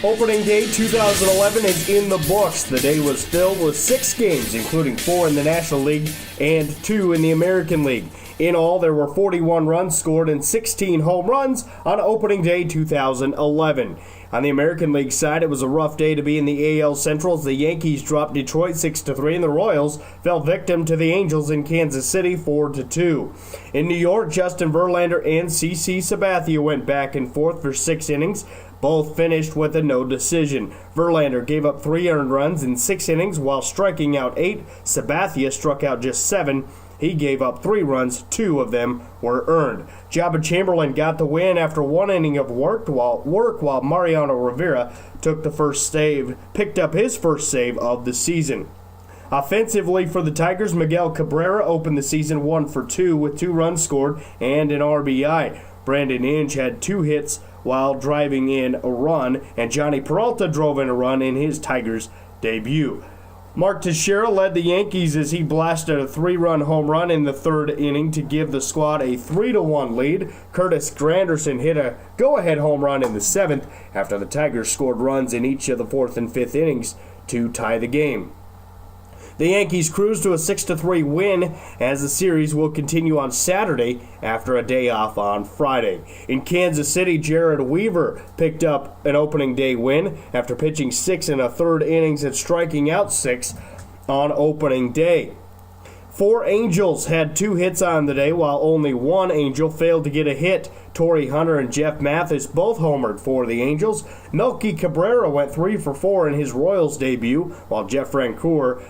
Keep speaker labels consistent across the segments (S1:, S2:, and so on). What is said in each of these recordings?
S1: Opening day 2011 is in the books. The day was filled with 6 games, including 4 in the National League and 2 in the American League. In all, there were 41 runs scored and 16 home runs on opening day 2011. On the American League side, it was a rough day to be in the AL Central as the Yankees dropped Detroit 6-3 and the Royals fell victim to the Angels in Kansas City 4-2. In New York, Justin Verlander and CC Sabathia went back and forth for 6 innings. Both finished with a no decision. Verlander gave up 3 earned runs in 6 innings while striking out 8. Sabathia struck out just 7. He gave up 3 runs, 2 of them were earned. Jabba Chamberlain got the win after 1 inning of work while Mariano Rivera picked up his first save of the season. Offensively for the Tigers, Miguel Cabrera opened the season 1 for 2 with 2 runs scored and an RBI. Brandon Inge had 2 hits while driving in a run, and Johnny Peralta drove in a run in his Tigers debut. Mark Teixeira led the Yankees as he blasted a 3-run home run in the 3rd inning to give the squad a 3-1 lead. Curtis Granderson hit a go-ahead home run in the 7th after the Tigers scored runs in each of the 4th and 5th innings to tie the game. The Yankees cruised to a 6-3 win as the series will continue on Saturday after a day off on Friday. In Kansas City, Jared Weaver picked up an opening day win after pitching 6 1/3 innings and striking out 6 on opening day. 4 Angels had 2 hits on the day, while only 1 Angel failed to get a hit. Torrey Hunter and Jeff Mathis both homered for the Angels. Melky Cabrera went 3 for 4 in his Royals debut, while Jeff Francoeur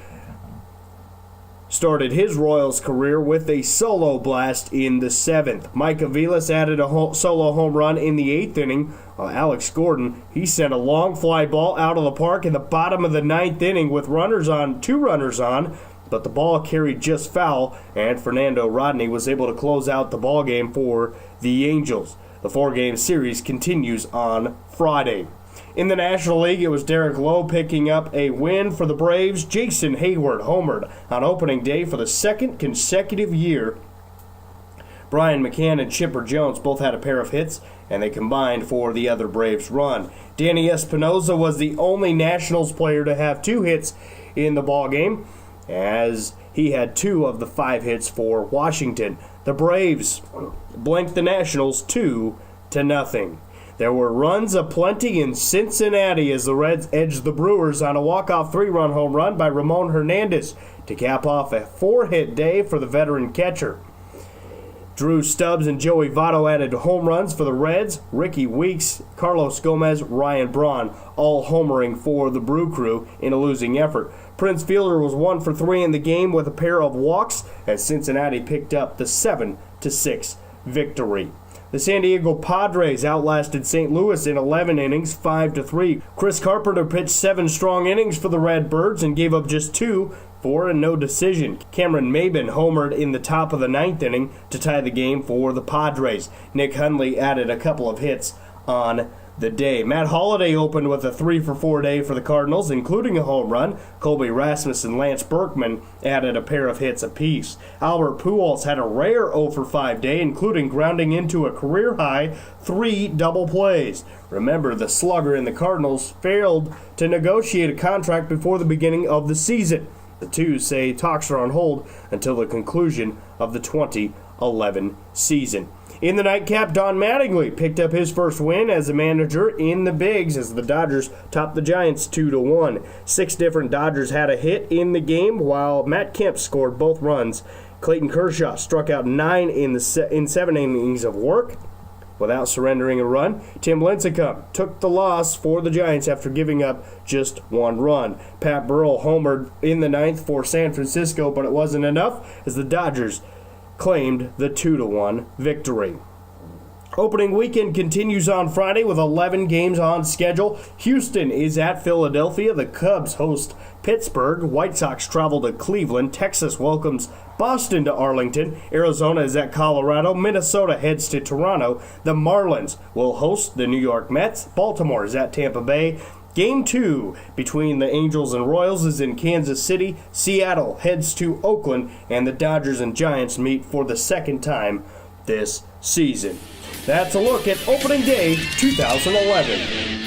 S1: started his Royals career with a solo blast in the 7th. Mike Aviles added a solo home run in the 8th inning. Alex Gordon, he sent a long fly ball out of the park in the bottom of the 9th inning with 2 runners on, but the ball carried just foul, and Fernando Rodney was able to close out the ball game for the Angels. The 4-game series continues on Friday. In the National League, it was Derek Lowe picking up a win for the Braves. Jason Hayward homered on opening day for the 2nd consecutive year. Brian McCann and Chipper Jones both had a pair of hits, and they combined for the other Braves run. Danny Espinosa was the only Nationals player to have 2 hits in the ballgame, as he had 2 of the 5 hits for Washington. The Braves blanked the Nationals 2-0. There were runs aplenty in Cincinnati as the Reds edged the Brewers on a walk-off 3-run home run by Ramon Hernandez to cap off a 4-hit day for the veteran catcher. Drew Stubbs and Joey Votto added home runs for the Reds. Ricky Weeks, Carlos Gomez, Ryan Braun, all homering for the Brew Crew in a losing effort. Prince Fielder was 1 for 3 in the game with a pair of walks as Cincinnati picked up the 7-6 victory. The San Diego Padres outlasted St. Louis in 11 innings, 5-3. Chris Carpenter pitched 7 strong innings for the Redbirds and gave up just 2 for a no decision. Cameron Maybin homered in the top of the 9th inning to tie the game for the Padres. Nick Hundley added a couple of hits on the day. Matt Holliday opened with a 3 for 4 day for the Cardinals, including a home run. Colby Rasmus and Lance Berkman added a pair of hits apiece. Albert Pujols had a rare 0 for 5 day, including grounding into a career-high 3 double plays. Remember, the slugger in the Cardinals failed to negotiate a contract before the beginning of the season. The two say talks are on hold until the conclusion of the 2011 season. In the nightcap, Don Mattingly picked up his first win as a manager in the Bigs as the Dodgers topped the Giants 2-1. 6 different Dodgers had a hit in the game, while Matt Kemp scored both runs. Clayton Kershaw struck out 9 in 7 innings of work without surrendering a run. Tim Lincecum took the loss for the Giants after giving up just 1 run. Pat Burrell homered in the 9th for San Francisco, but it wasn't enough as the Dodgers claimed the 2-1 victory. Opening weekend continues on Friday with 11 games on schedule. Houston is at Philadelphia. The Cubs host Pittsburgh. White Sox travel to Cleveland. Texas welcomes Boston to Arlington. Arizona is at Colorado. Minnesota heads to Toronto. The Marlins will host the New York Mets. Baltimore is at Tampa Bay. Game 2 between the Angels and Royals is in Kansas City. Seattle heads to Oakland, and the Dodgers and Giants meet for the second time this season. That's a look at opening day 2011.